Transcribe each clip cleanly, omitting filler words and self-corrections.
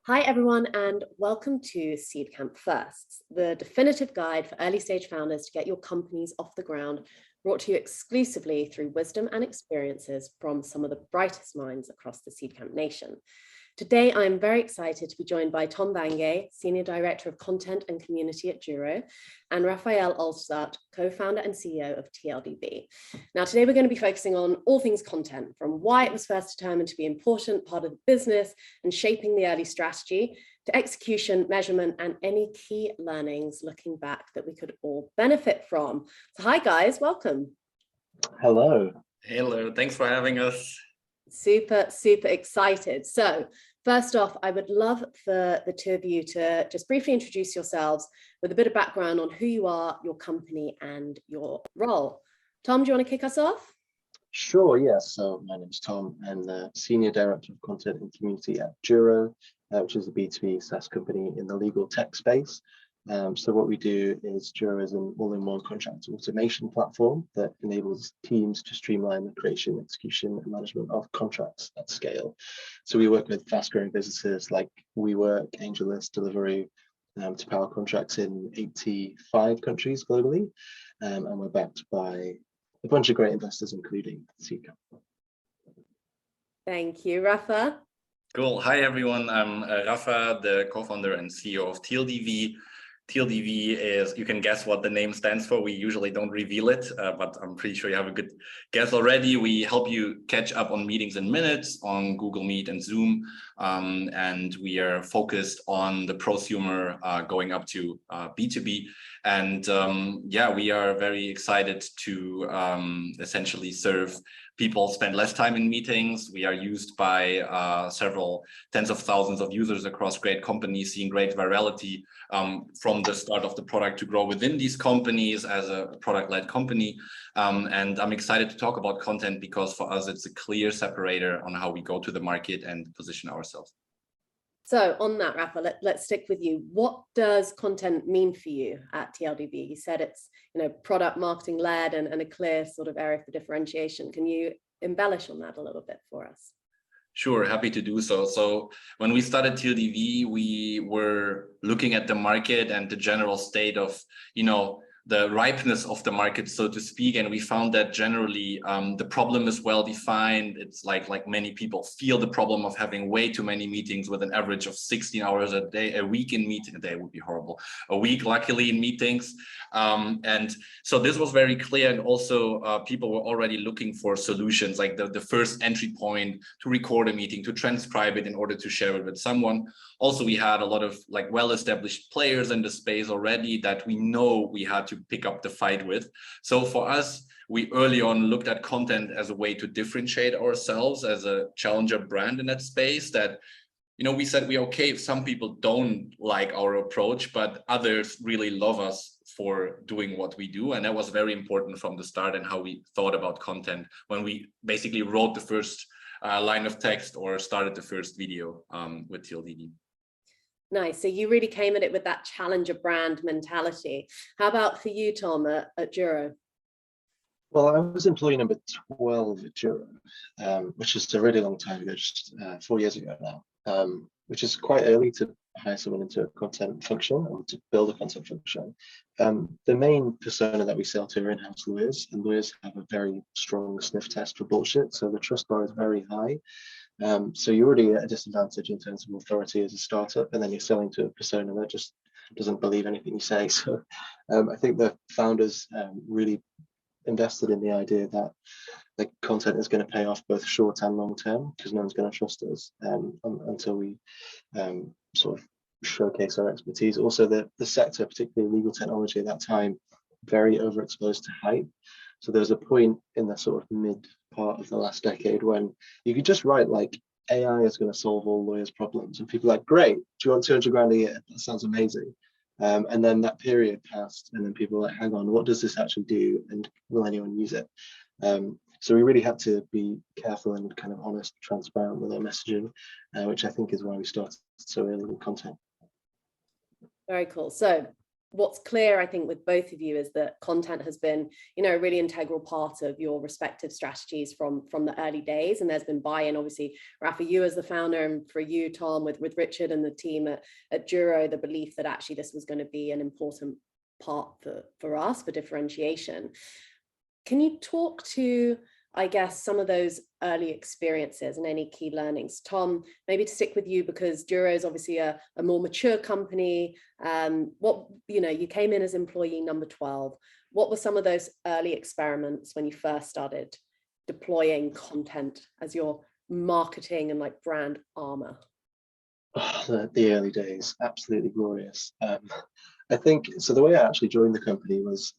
Hi everyone, and welcome to Seedcamp Firsts, the definitive guide for early stage founders to get your companies off the ground, brought to you exclusively through wisdom and experiences from some of the brightest minds across the Seedcamp nation. Today, I'm very excited to be joined by Tom Bangay, Senior Director of Content and Community at Juro, and Raphael Allstadt, co-founder and CEO of TLDB. Now, today we're going to be focusing on all things content, from why it was first determined to be an important part of the business and shaping the early strategy, to execution, measurement, and any key learnings looking back that we could all benefit from. So hi guys, welcome. Hello. Hello, thanks for having us. Super excited. So first off, I would love for the two of you to just briefly introduce yourselves with a bit of background on who you are, your company, and your role. Tom, do you want to kick us off? Sure, yes. So my name's Tom, and the Senior Director of Content and Community at Juro, which is a B2B SaaS company in the legal tech space. So what we do is Juro is an all-in-one contract automation platform that enables teams to streamline the creation, execution, and management of contracts at scale. So we work with fast-growing businesses like WeWork, AngelList, Deliveroo, to power contracts in 85 countries globally, and we're backed by a bunch of great investors, including Seedcamp. Thank you, Rapha. Cool. Hi, everyone. I'm Rapha, the co-founder and CEO of TLDB. TLDB is, you can guess what the name stands for. We usually don't reveal it, but I'm pretty sure you have a good guess already. We help you catch up on meetings in minutes on Google Meet and Zoom. And we are focused on the prosumer going up to B2B. And yeah, we are very excited to essentially serve people spend less time in meetings. We are used by several tens of thousands of users across great companies, seeing great virality from the start of the product to grow within these companies as a product-led company. And I'm excited to talk about content because for us, it's a clear separator on how we go to the market and position ourselves. So on that, Rapha, let's stick with you. What does content mean for you at TLDB? You said it's product marketing led and a clear sort of area for differentiation. Can you embellish on that a little bit for us? Sure, happy to do so. So when we started TLDB, we were looking at the market and the general state of, the ripeness of the market, so to speak. And we found that generally the problem is well defined. It's like many people feel the problem of having way too many meetings with an average of 16 hours a week in meeting. A day would be horrible. A week, luckily, in meetings. And so this was very clear. And also people were already looking for solutions, like the first entry point to record a meeting, to transcribe it in order to share it with someone. Also, we had a lot of well-established players in the space already that we know we had to pick up the fight with. So for us, we early on looked at content as a way to differentiate ourselves as a challenger brand in that space. That, we said we're okay if some people don't like our approach, but others really love us for doing what we do. And that was very important from the start and how we thought about content when we basically wrote the first line of text or started the first video with TLDB. Nice. So you really came at it with that challenger brand mentality. How about for you, Tom, at Juro? Well, I was employee number 12 at Juro, which is a really long time ago, just 4 years ago now, which is quite early to hire someone into a content function or to build a content function. The main persona that we sell to are in-house lawyers, and lawyers have a very strong sniff test for bullshit, so the trust bar is very high. So you're already at a disadvantage in terms of authority as a startup, and then you're selling to a persona that just doesn't believe anything you say. So I think the founders really invested in the idea that the content is going to pay off both short and long term, because no one's going to trust us until we sort of showcase our expertise. Also, the sector, particularly legal technology at that time, very overexposed to hype. So there was a point in the sort of mid part of the last decade when you could just write AI is going to solve all lawyers' problems, and people are like, great, do you want 200 grand a year? That sounds amazing. And then that period passed, and then people were like, hang on, what does this actually do, and will anyone use it? So we really had to be careful and kind of honest, transparent with our messaging, which I think is why we started so early with content. Very cool. So what's clear, I think, with both of you is that content has been, you know, a really integral part of your respective strategies from the early days. And there's been buy-in, obviously, Rapha, you as the founder, and for you, Tom, with Richard and the team at Juro, the belief that actually this was going to be an important part for us for differentiation. Can you talk to, I guess, some of those early experiences and any key learnings? Tom, maybe to stick with you, because Juro is obviously a more mature company. What, you know, you came in as employee number 12. What were some of those early experiments when you first started deploying content as your marketing and like brand armor? Oh, the early days, absolutely glorious. I think, so the way I actually joined the company was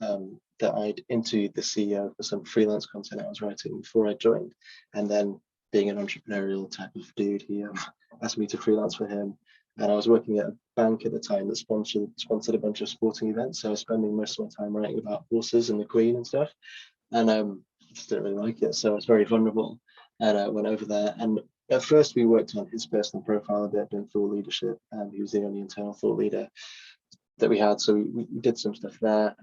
that I'd interviewed the CEO for some freelance content I was writing before I joined. And then being an entrepreneurial type of dude, he asked me to freelance for him. And I was working at a bank at the time that sponsored a bunch of sporting events. So I was spending most of my time writing about horses and the Queen and stuff. And I just didn't really like it. So I was very vulnerable. And I went over there. And at first we worked on his personal profile a bit, doing thought leadership. He was the only internal thought leader that we had. So we did some stuff there.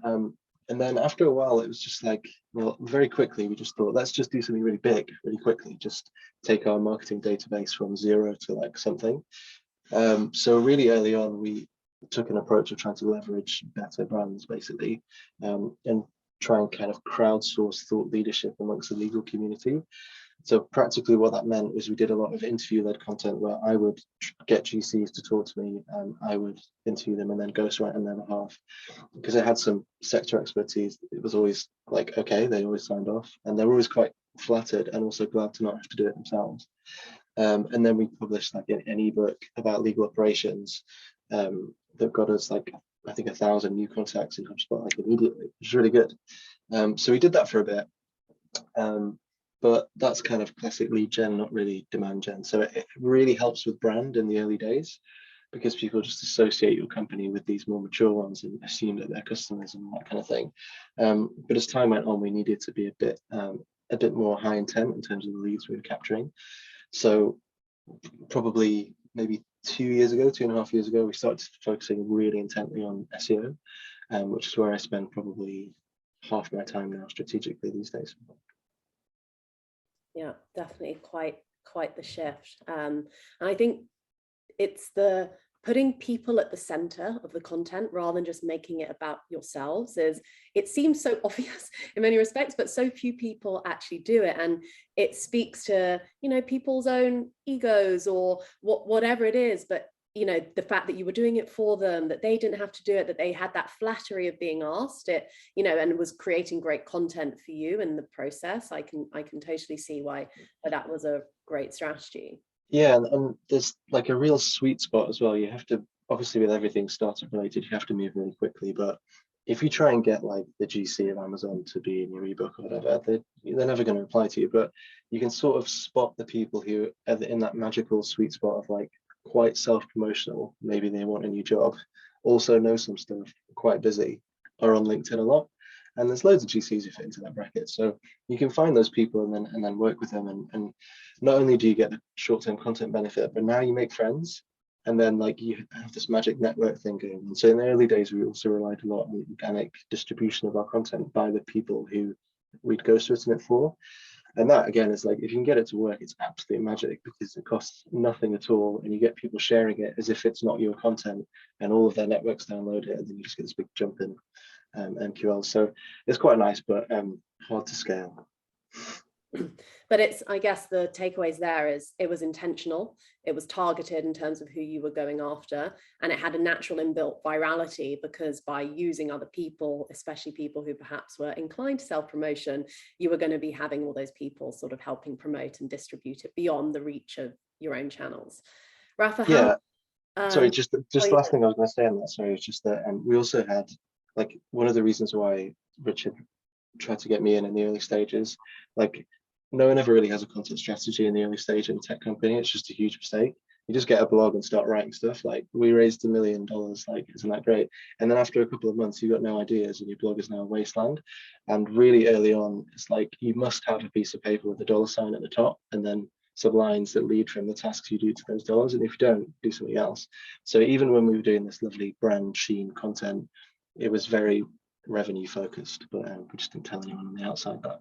And then after a while, it was just like, well, very quickly, we just thought, let's just do something really big, really quickly, just take our marketing database from 0 to like something. So really early on, we took an approach of trying to leverage better brands, basically, and try and kind of crowdsource thought leadership amongst the legal community. So practically what that meant was we did a lot of interview-led content where I would get GCs to talk to me, I would interview them and then ghostwrite on their behalf. Because I had some sector expertise, it was always like, okay, they always signed off. And they were always quite flattered and also glad to not have to do it themselves. And then we published like an ebook about legal operations that got us like, I think 1,000 new contacts in HubSpot like immediately, which is really good. So we did that for a bit. But that's kind of classic lead gen, not really demand gen. So it really helps with brand in the early days because people just associate your company with these more mature ones and assume that they're customers and that kind of thing. But as time went on, we needed to be a bit more high intent in terms of the leads we were capturing. So probably maybe 2.5 years ago, we started focusing really intently on SEO, which is where I spend probably half my time now strategically these days. Yeah, definitely quite the shift. And I think it's the putting people at the center of the content rather than just making it about yourselves. It seems so obvious in many respects, but so few people actually do it. And it speaks to, you know, people's own egos or whatever it is. But you know, the fact that you were doing it for them, that they didn't have to do it, that they had that flattery of being asked it, you know, and was creating great content for you in the process. I can totally see why that was a great strategy. Yeah, and there's like a real sweet spot as well. You have to, obviously with everything startup related, you have to move really quickly. But if you try and get like the GC of Amazon to be in your ebook or whatever, they're never going to reply to you. But you can sort of spot the people who are in that magical sweet spot of like quite self-promotional, maybe they want a new job, also know some stuff, quite busy, are on LinkedIn a lot, and there's loads of GCs who fit into that bracket. So you can find those people and then work with them, and not only do you get the short-term content benefit, but now you make friends, and then like you have this magic network thing going on. So in the early days, we also relied a lot on organic distribution of our content by the people who we'd ghostwritten it for. And that again is like, if you can get it to work, it's absolute magic because it costs nothing at all. And you get people sharing it as if it's not your content, and all of their networks download it. And then you just get this big jump in MQL. So it's quite nice, but hard to scale. But it's, I guess the takeaways there is it was intentional, it was targeted in terms of who you were going after, and it had a natural inbuilt virality because by using other people, especially people who perhaps were inclined to self-promotion, you were going to be having all those people sort of helping promote and distribute it beyond the reach of your own channels. Rapha, yeah. Sorry, just the last yeah. thing I was going to say on that, sorry, is just that we also had, like, one of the reasons why Richard tried to get me in the early stages, like, no one ever really has a content strategy in the early stage in a tech company. It's just a huge mistake. You just get a blog and start writing stuff. Like, we raised $1 million, like, isn't that great? And then after a couple of months, you've got no ideas and your blog is now a wasteland. And really early on, it's like, you must have a piece of paper with a $ at the top, and then some lines that lead from the tasks you do to those dollars. And if you don't, do something else. So even when we were doing this lovely brand sheen content, it was very revenue focused, but we just didn't tell anyone on the outside that.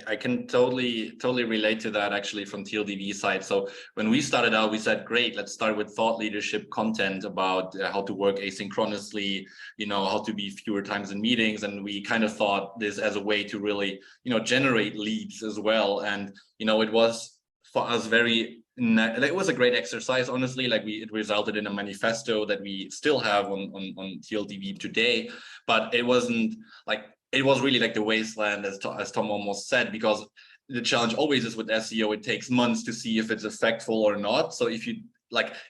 I can totally relate to that actually from TLDV side. So when we started out, we said, great, let's start with thought leadership content about how to work asynchronously, how to be fewer times in meetings. And we kind of thought this as a way to really, generate leads as well. And, it was for us it was a great exercise, honestly. Like it resulted in a manifesto that we still have on TLDV today, but it wasn't like, it was really like the wasteland, as Tom almost said, because the challenge always is with SEO, it takes months to see if it's effectful or not. So if you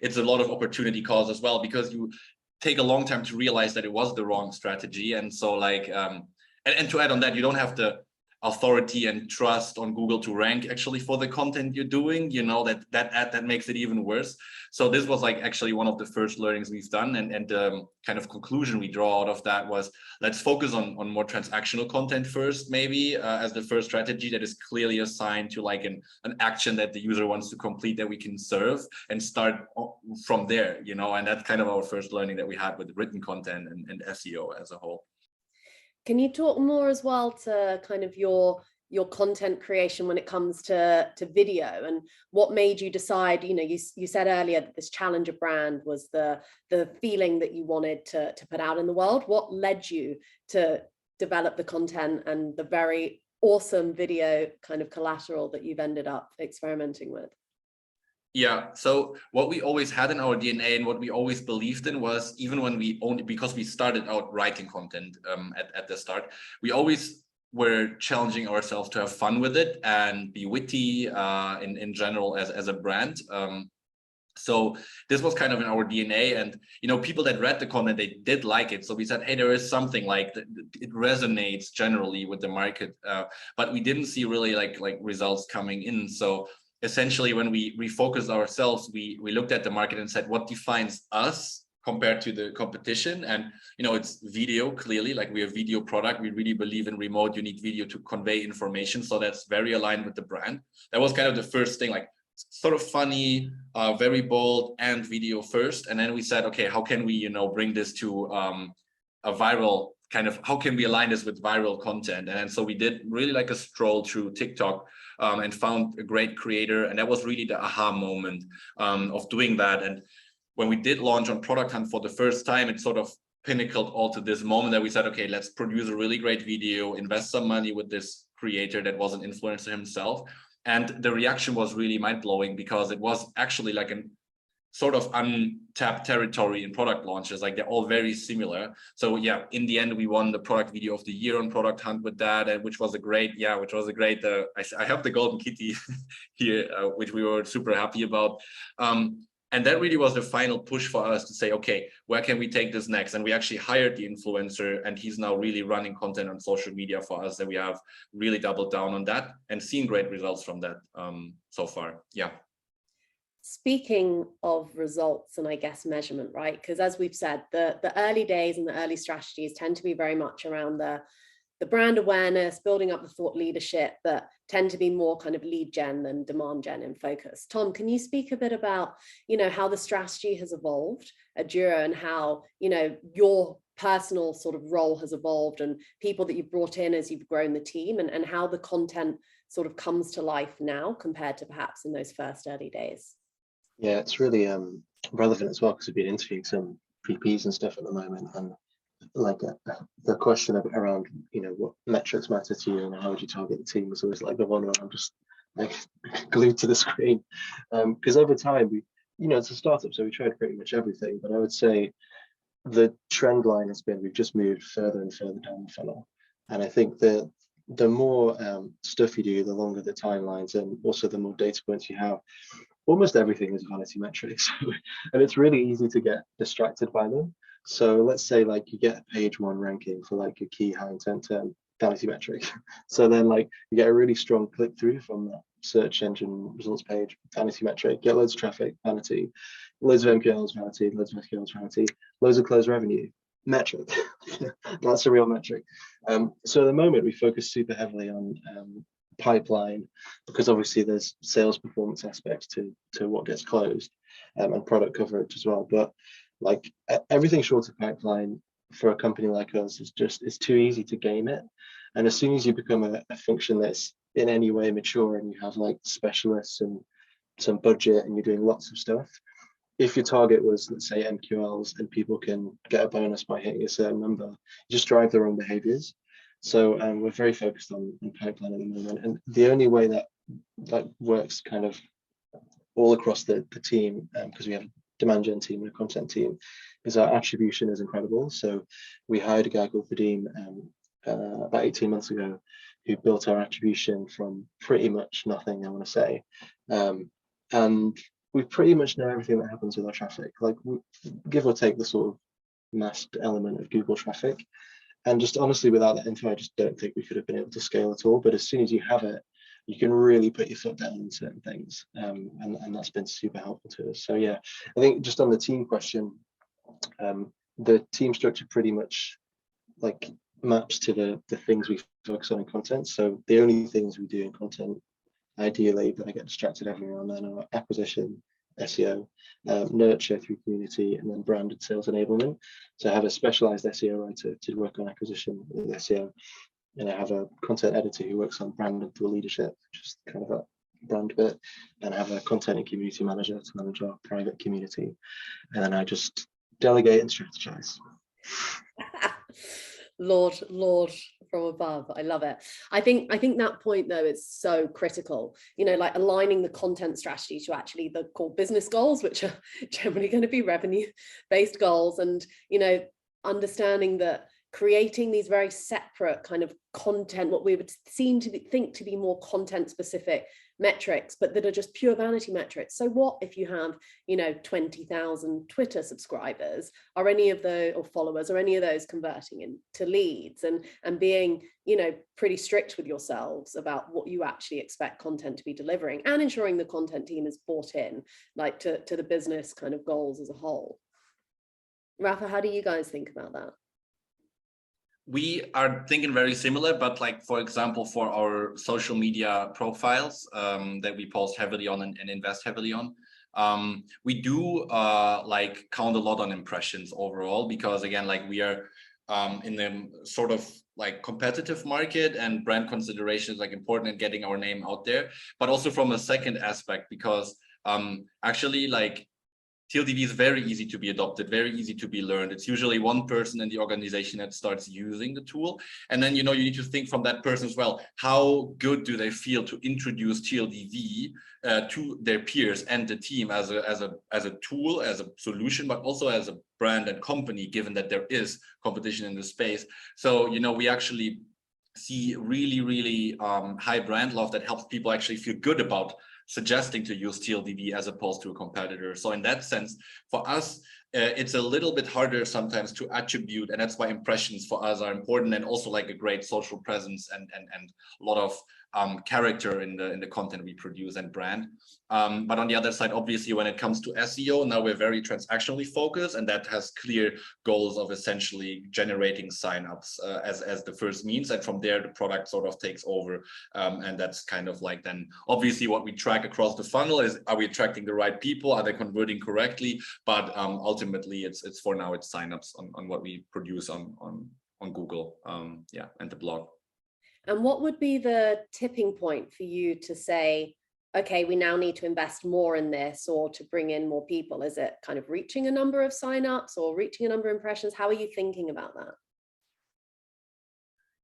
it's a lot of opportunity cost as well, because you take a long time to realize that it was the wrong strategy. And so and to add on that, you don't have the authority and trust on Google to rank actually for the content you're doing, that makes it even worse. So this was actually one of the first learnings we've done, and kind of conclusion we draw out of that was, let's focus on more transactional content first, maybe as the first strategy that is clearly assigned to an action that the user wants to complete that we can serve, and start from there, and that's kind of our first learning that we had with written content and SEO as a whole. Can you talk more as well to kind of your content creation when it comes to video, and what made you decide, you said earlier that this challenger brand was the feeling that you wanted to put out in the world. What led you to develop the content and the very awesome video kind of collateral that you've ended up experimenting with? Yeah, so what we always had in our DNA and what we always believed in was, even when because we started out writing content at the start, we always were challenging ourselves to have fun with it and be witty in general as a brand. So this was kind of in our DNA, and people that read the content, they did like it. So we said, hey, there is something it resonates generally with the market, but we didn't see really like results coming in. So essentially, when we refocused ourselves, we looked at the market and said, what defines us compared to the competition? And it's video, clearly. We're a video product. We really believe in remote unique video to convey information, so that's very aligned with the brand. That was kind of the first thing, sort of funny, very bold, and video first. And then we said, okay, how can we bring this to a viral kind of, how can we align this with viral content? And so we did really a stroll through TikTok and found a great creator. And that was really the aha moment of doing that. And when we did launch on Product Hunt for the first time, it sort of pinnacled all to this moment that we said, okay, let's produce a really great video, invest some money with this creator that was an influencer himself. And the reaction was really mind-blowing, because it was actually a sort of untapped territory in product launches. They're all very similar. So yeah, in the end, we won the product video of the year on Product Hunt with that, and which was a great, I have the golden kitty here, which we were super happy about. And that really was the final push for us to say, okay, where can we take this next? And we actually hired the influencer, and he's now really running content on social media for us, and we have really doubled down on that and seen great results from that so far. Yeah. Speaking of results and I guess measurement, right? Because as we've said, the early days and the early strategies tend to be very much around the brand awareness, building up the thought leadership, that tend to be more kind of lead gen than demand gen in focus. Tom, can you speak a bit about, how the strategy has evolved at Juro, and how, your personal sort of role has evolved, and people that you've brought in as you've grown the team, and how the content sort of comes to life now compared to perhaps in those first early days? Yeah, it's really relevant as well, because we've been interviewing some PPs and stuff at the moment, and the question around what metrics matter to you and how would you target the team is always the one where I'm just glued to the screen, because over time it's a startup, so we tried pretty much everything, but I would say the trend line has been we've just moved further and further down the funnel. And I think that the more stuff you do, the longer the timelines, and also the more data points you have. Almost everything is vanity metrics, and it's really easy to get distracted by them. So let's say you get a page 1 ranking for a key high intent term, vanity metric. So then you get a really strong click through from that search engine results page, vanity metric, get loads of traffic, vanity, loads of MQLs, vanity, loads of SQLs, vanity, loads of closed revenue, metric. That's a real metric. So at the moment we focus super heavily on pipeline, because obviously there's sales performance aspects to what gets closed, and product coverage as well. But everything short of pipeline for a company like us is just, it's too easy to game it. And as soon as you become a function that's in any way mature and you have like specialists and some budget and you're doing lots of stuff, if your target was, let's say, MQLs and people can get a bonus by hitting a certain number, you just drive the wrong behaviors. So we're very focused on pipeline at the moment. And the only way that works kind of all across the team, because we have a demand gen team and a content team, is our attribution is incredible. So we hired a guy called Vadim about 18 months ago, who built our attribution from pretty much nothing, I want to say. And we pretty much know everything that happens with our traffic, like give or take the sort of masked element of Google traffic. And just honestly, without that info, I just don't think we could have been able to scale at all. But as soon as you have it, you can really put your foot down on certain things. And that's been super helpful to us. So yeah, I think just on the team question, the team structure pretty much like maps to the things we focus on in content. So the only things we do in content, ideally, that I get distracted every now and then, are acquisition, SEO, nurture through community, and then branded sales enablement. So I have a specialized SEO writer to work on acquisition with SEO, and I have a content editor who works on brand and thought leadership, which is kind of a brand bit, and I have a content and community manager to manage our private community, and then I just delegate and strategize. Lord from above. I love it. I think that point though is so critical, you know, like aligning the content strategy to actually the core business goals, which are generally going to be revenue based goals, and, you know, understanding that creating these very separate kind of content, what we would seem to think to be more content specific metrics, but that are just pure vanity metrics. So what if you have, you know, 20,000 Twitter subscribers, are any of those, or followers, are any of those converting into leads, and being, you know, pretty strict with yourselves about what you actually expect content to be delivering, and ensuring the content team is bought in, like to the business kind of goals as a whole. Rapha, how do you guys think about that? We are thinking very similar, but like, for example, for our social media profiles that we post heavily on and invest heavily on, we do like count a lot on impressions overall, because again, like we are in the sort of like competitive market, and brand consideration is like important in getting our name out there, but also from a second aspect, because actually like TLDV is very easy to be adopted, very easy to be learned. It's usually one person in the organization that starts using the tool. And then, you know, you need to think from that person as well, how good do they feel to introduce TLDV to their peers and the team as a tool, as a solution, but also as a brand and company, given that there is competition in the space. So, you know, we actually see really high brand love that helps people actually feel good about suggesting to use TLDV as opposed to a competitor. So in that sense, for us, it's a little bit harder sometimes to attribute, and that's why impressions for us are important, and also like a great social presence and a lot of character in the content we produce and brand. But on the other side, obviously, when it comes to SEO, now we're very transactionally focused, and that has clear goals of essentially generating signups as the first means, and from there the product sort of takes over, and that's kind of like then obviously what we track across the funnel is, are we attracting the right people, are they converting correctly, but ultimately it's for now it's signups on what we produce on Google, yeah, and the blog. And what would be the tipping point for you to say, okay, we now need to invest more in this, or to bring in more people? Is it kind of reaching a number of signups or reaching a number of impressions? How are you thinking about that?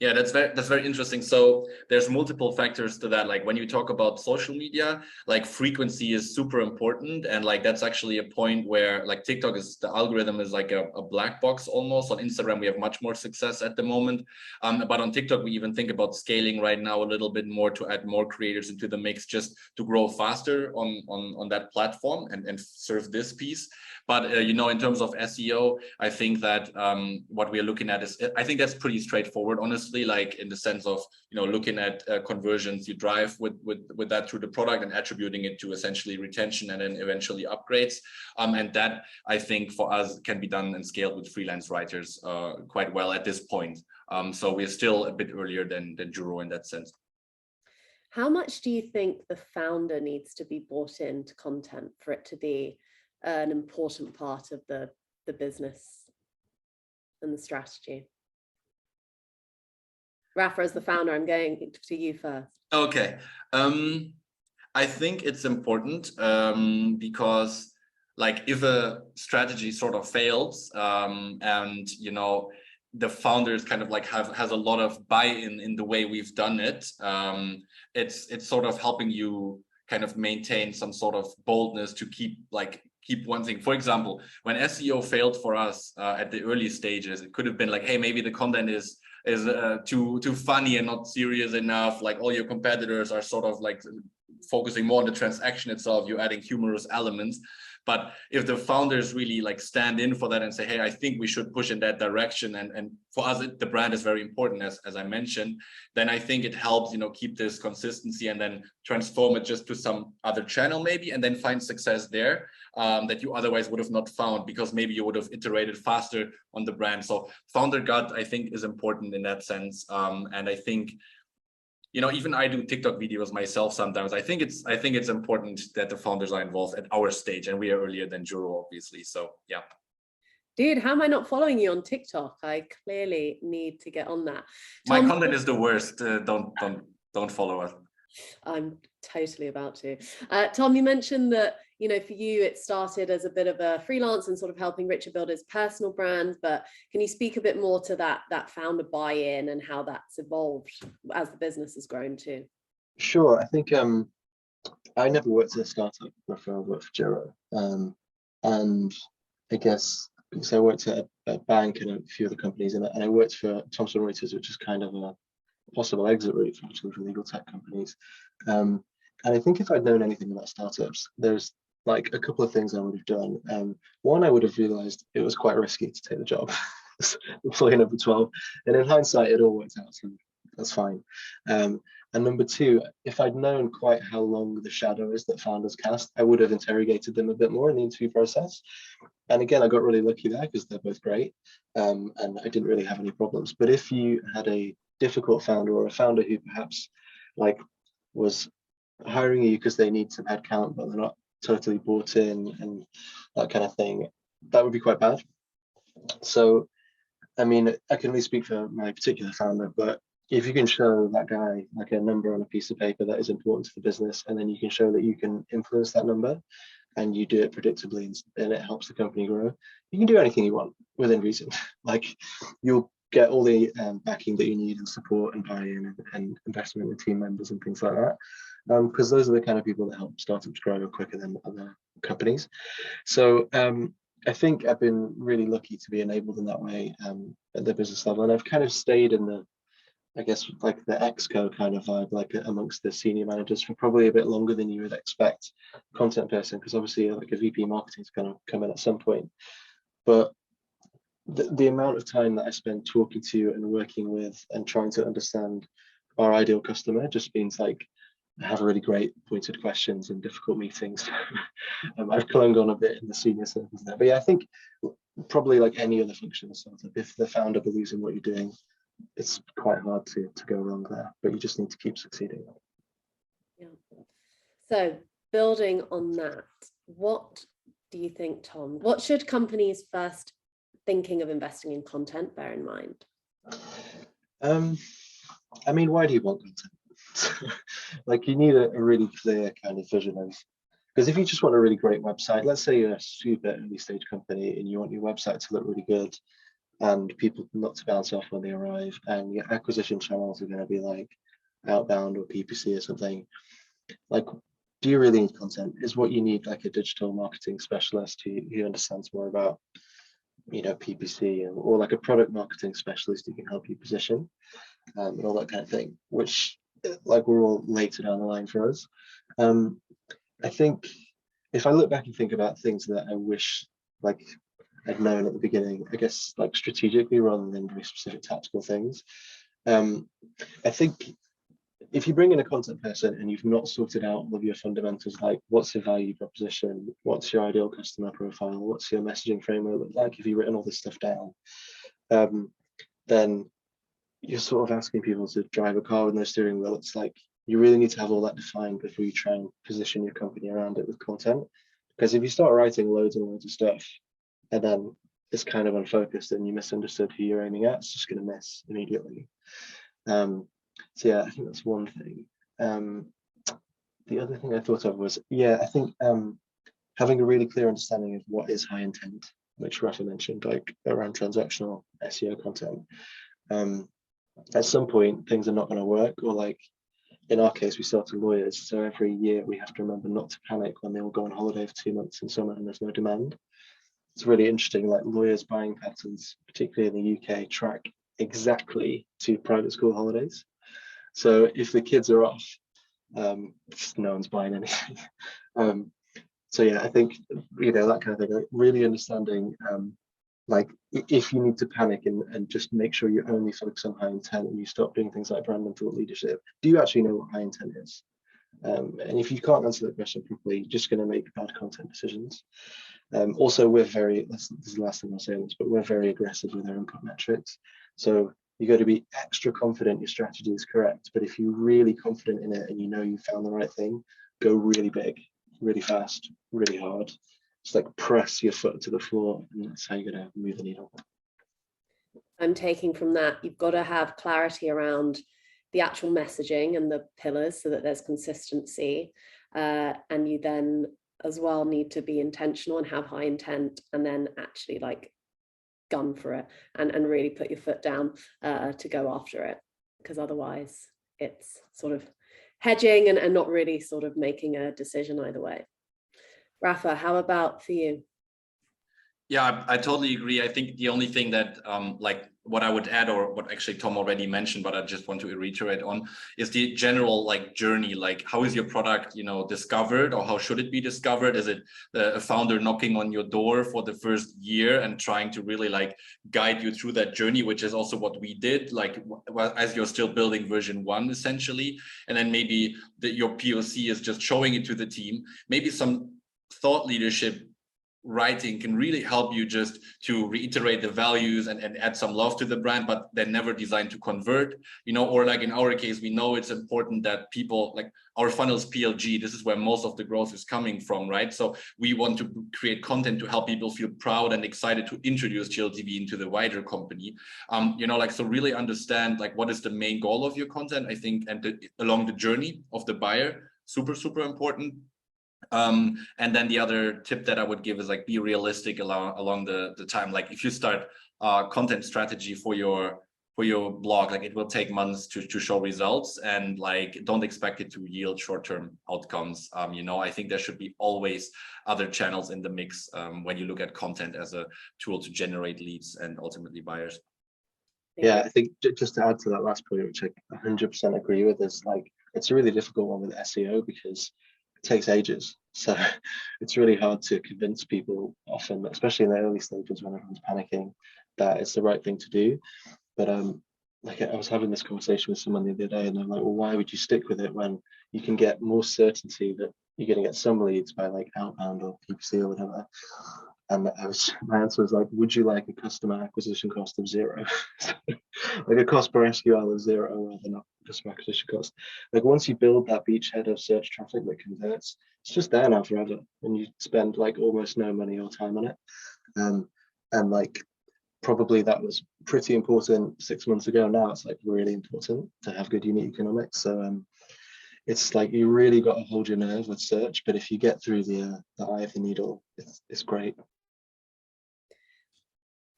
Yeah, that's very interesting. So there's multiple factors to that. Like when you talk about social media, like frequency is super important. And like that's actually a point where like TikTok is, the algorithm is like a black box almost. On Instagram, we have much more success at the moment. But on TikTok, we even think about scaling right now a little bit more to add more creators into the mix, just to grow faster on that platform and serve this piece. But, you know, in terms of SEO, I think that what we are looking at is, I think that's pretty straightforward, honestly, like in the sense of, you know, looking at conversions you drive with that through the product and attributing it to essentially retention and then eventually upgrades. And that, I think, for us can be done and scaled with freelance writers quite well at this point. So we're still a bit earlier than Juro in that sense. How much do you think the founder needs to be bought into content for it to be an important part of the business? and the strategy? Rapha, as the founder, I'm going to you first. Okay. I think it's important because like if a strategy sort of fails and the founders kind of like has a lot of buy-in in the way we've done it, it's sort of helping you kind of maintain some sort of boldness to keep one thing. For example, when SEO failed for us at the early stages, it could have been like, hey, maybe the content is too funny and not serious enough. Like all your competitors are sort of like focusing more on the transaction itself. You're adding humorous elements. But if the founders really like stand in for that and say, hey, I think we should push in that direction, and for us the brand is very important, as I mentioned, then I think it helps keep this consistency and then transform it just to some other channel maybe, and then find success there that you otherwise would have not found, because maybe you would have iterated faster on the brand. So founder gut, I think, is important in that sense, and I think even I do TikTok videos myself sometimes. I think it's important that the founders are involved at our stage, and we are earlier than Juro, obviously. So yeah. Dude, how am I not following you on TikTok? I clearly need to get on that. Tom, my content is the worst. Don't follow us. I'm totally about to. Tom, you mentioned that, for you, it started as a bit of a freelance and sort of helping Richard build his personal brand, but can you speak a bit more to that founder buy-in and how that's evolved as the business has grown too? Sure. I think I never worked at a startup before I worked for Juro. And I guess because I worked at a bank and a few other companies, and I worked for Thomson Reuters, which is kind of a possible exit route for legal tech companies. And I think if I'd known anything about startups, there's like a couple of things I would have done. One, I would have realized it was quite risky to take the job, employee number 12. And in hindsight, it all worked out, so that's fine. And number two, if I'd known quite how long the shadow is that founders cast, I would have interrogated them a bit more in the interview process. And again, I got really lucky there because they're both great, and I didn't really have any problems. But if you had a difficult founder, or a founder who perhaps like was hiring you because they need some headcount but they're not totally bought in and that kind of thing, that would be quite bad. So I mean, I can only speak for my particular founder, but if you can show that guy like a number on a piece of paper that is important to the business, and then you can show that you can influence that number and you do it predictably and it helps the company grow, you can do anything you want within reason. Like you'll get all the backing that you need and support and buy-in and investment in team members and things like that, because those are the kind of people that help startups grow quicker than other companies. So I think I've been really lucky to be enabled in that way at the business level, and I've kind of stayed in the, I guess, like the exco kind of vibe, like amongst the senior managers for probably a bit longer than you would expect content person, because obviously like a VP marketing is going to come in at some point. But the amount of time that I spend talking to and working with and trying to understand our ideal customer just means like I have really great pointed questions in difficult meetings. I've clung on a bit in the senior circles there, but yeah, I think probably like any other function of startup, if the founder believes in what you're doing, it's quite hard to go wrong there, but you just need to keep succeeding. Yeah. So building on that, what do you think, Tom? What should companies first thinking of investing in content bear in mind? I mean, why do you want content? Like you need a really clear kind of vision of, because if you just want a really great website, let's say you're a super early stage company and you want your website to look really good and people not to bounce off when they arrive, and your acquisition channels are going to be like outbound or PPC or something, like, do you really need content? Is what you need like a digital marketing specialist who understands more about PPC, or like a product marketing specialist who can help you position and all that kind of thing, which like we're all later down the line for us. I think if I look back and think about things that I wish like I'd known at the beginning, I guess like strategically rather than very specific tactical things, I think if you bring in a content person and you've not sorted out all of your fundamentals, like what's your value proposition, what's your ideal customer profile, what's your messaging framework look like, if you've written all this stuff down, then you're sort of asking people to drive a car with no steering wheel. It's like you really need to have all that defined before you try and position your company around it with content. Because if you start writing loads and loads of stuff and then is kind of unfocused and you misunderstood who you're aiming at, it's just going to miss immediately. So yeah, I think that's one thing. The other thing I thought of was, yeah, I think having a really clear understanding of what is high intent, which Rapha mentioned, like around transactional SEO content. At some point, things are not going to work, or like in our case, we sell to lawyers, so every year we have to remember not to panic when they all go on holiday for 2 months in summer and there's no demand. It's really interesting, like lawyers' buying patterns, particularly in the UK, track exactly to private school holidays. So if the kids are off, no one's buying anything. So yeah, I think, you know, that kind of thing, like really understanding, like if you need to panic and just make sure you only focus on high intent and you stop doing things like brand and thought leadership. Do you actually know what high intent is? And if you can't answer that question properly, you're just going to make bad content decisions. Also, we're very, this is the last thing I'll say on this, but we're very aggressive with our input metrics. So you got to be extra confident your strategy is correct. But if you're really confident in it and you know you found the right thing, go really big, really fast, really hard. Just like press your foot to the floor, and that's how you're going to move the needle. I'm taking from that, you've got to have clarity around the actual messaging and the pillars so that there's consistency. And you then as well need to be intentional and have high intent, and then actually like gun for it and really put your foot down to go after it, because otherwise it's sort of hedging and not really sort of making a decision either way. Rapha, how about for you? Yeah, I totally agree. I think the only thing that like what I would add, or what actually Tom already mentioned, but I just want to reiterate on, is the general like journey. Like, how is your product, you know, discovered, or how should it be discovered? Is it a founder knocking on your door for the first year and trying to really like guide you through that journey, which is also what we did, like as you're still building version 1 essentially, and then maybe your POC is just showing it to the team. Maybe some thought leadership writing can really help you just to reiterate the values and add some love to the brand, but they're never designed to convert, you know. Or like in our case, we know it's important that people, like our funnels PLG, this is where most of the growth is coming from, right? So we want to create content to help people feel proud and excited to introduce GLTV into the wider company. You know, like, so really understand like what is the main goal of your content, I think, and along the journey of the buyer, super important. And then the other tip that I would give is like be realistic along the time. Like if you start content strategy for your blog, like it will take months to show results, and like don't expect it to yield short-term outcomes. You know, I think there should be always other channels in the mix when you look at content as a tool to generate leads and ultimately buyers. Yeah, I think just to add to that last point, which I 100% agree with, is like it's a really difficult one with SEO because it takes ages. So it's really hard to convince people often, especially in the early stages when everyone's panicking, that it's the right thing to do. But like I was having this conversation with someone the other day, and they're like, well, why would you stick with it when you can get more certainty that you're going to get some leads by like outbound or PPC or whatever? And my answer was like, would you like a customer acquisition cost of 0? Like a cost per SQL of 0 rather than a customer acquisition cost. Like once you build that beachhead of search traffic that converts, it's just there now forever, and you spend like almost no money or time on it. And like probably that was pretty important 6 months ago. Now it's like really important to have good unit economics. So it's like you really got to hold your nerve with search, but if you get through the eye of the needle, it's great.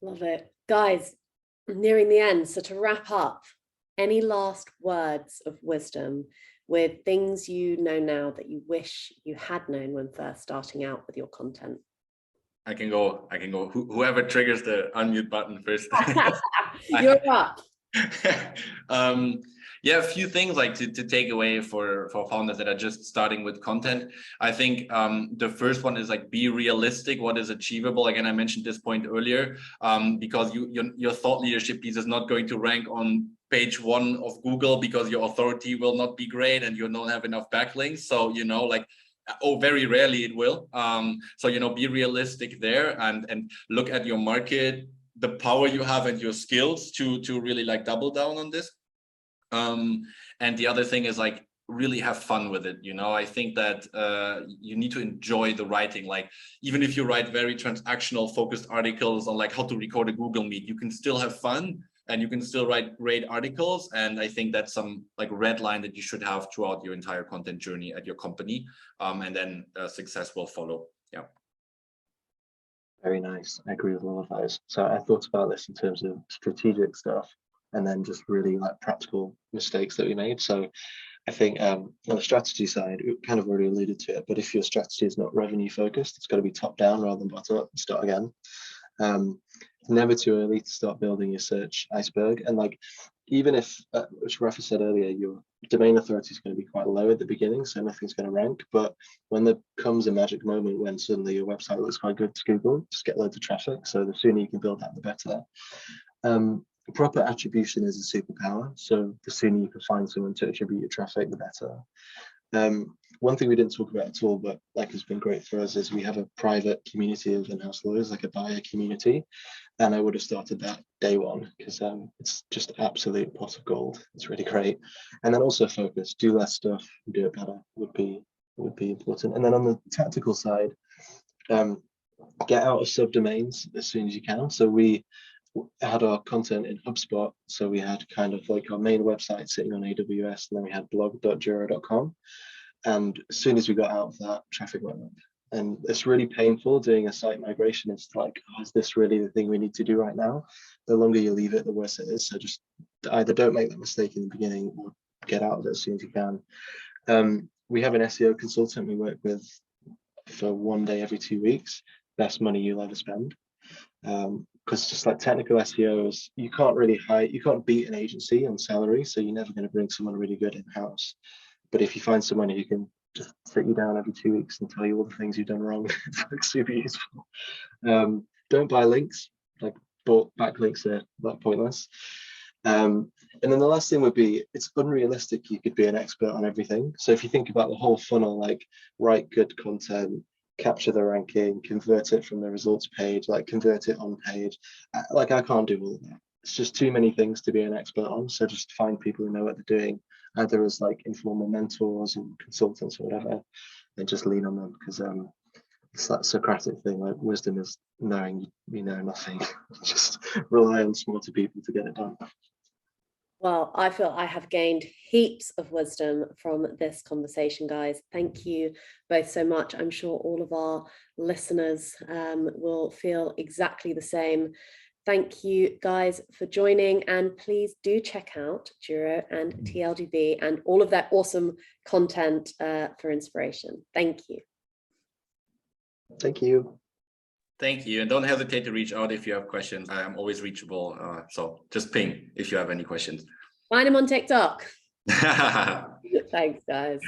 Love it. Guys, nearing the end. So to wrap up, any last words of wisdom with things you know now that you wish you had known when first starting out with your content? I can go. Whoever triggers the unmute button first. You're up. Yeah, a few things like to take away for founders that are just starting with content. I think the first one is like be realistic. What is achievable? Again, I mentioned this point earlier, because your thought leadership piece is not going to rank on page 1 of Google because your authority will not be great and you don't have enough backlinks. So, you know, like, very rarely it will. So, you know, be realistic there and look at your market, the power you have and your skills to really like double down on this. And the other thing is like really have fun with it. I think that you need to enjoy the writing. Like, even if you write very transactional focused articles on like how to record a Google Meet, you can still have fun and you can still write great articles. And I think that's some like red line that you should have throughout your entire content journey at your company, and then success will follow. Yeah. Very nice. I agree with all of those. So I thought about this in terms of strategic stuff and then just really like practical mistakes that we made. So I think on the strategy side, we kind of already alluded to it, but if your strategy is not revenue focused, it's got to be top down rather than bottom up. Start again. Never too early to start building your search iceberg. And like, even if, which Rapha said earlier, your domain authority is going to be quite low at the beginning, so nothing's going to rank. But when there comes a magic moment when suddenly your website looks quite good to Google, just get loads of traffic. So the sooner you can build that, the better. Proper attribution is a superpower. So the sooner you can find someone to attribute your traffic, the better. One thing we didn't talk about at all, but like has been great for us, is we have a private community of in-house lawyers, like a buyer community. And I would have started that day one because it's just absolute pot of gold. It's really great. And then also focus, do less stuff, do it better would be important. And then on the tactical side, get out of subdomains as soon as you can. So we had our content in HubSpot. So we had kind of like our main website sitting on AWS, and then we had blog.juro.com. And as soon as we got out of that, traffic went up. And it's really painful doing a site migration. It's like, oh, is this really the thing we need to do right now? The longer you leave it, the worse it is. So just either don't make that mistake in the beginning or get out of it as soon as you can. We have an SEO consultant we work with for one day every 2 weeks. Best money you'll ever spend. Because just like technical SEOs, you can't beat an agency on salary. So you're never going to bring someone really good in-house. But if you find someone who can just sit you down every 2 weeks and tell you all the things you've done wrong, it's like super useful. Don't buy links, like bought backlinks are that pointless. And then the last thing would be, it's unrealistic you could be an expert on everything. So if you think about the whole funnel, like write good content, capture the ranking, convert it from the results page, like convert it on page, like I can't do all of that. It's just too many things to be an expert on. So just find people who know what they're doing, either as like informal mentors and consultants or whatever, and just lean on them, because it's that Socratic thing, like wisdom is knowing you know nothing. Just rely on smarter people to get it done. Well, I feel I have gained heaps of wisdom from this conversation, guys. Thank you both so much. I'm sure all of our listeners will feel exactly the same. Thank you guys for joining, and please do check out Juro and TLDB and all of their awesome content for inspiration. Thank you. Thank you. Thank you. And don't hesitate to reach out if you have questions. I am always reachable. So just ping if you have any questions. Find him on TikTok. Thanks, guys.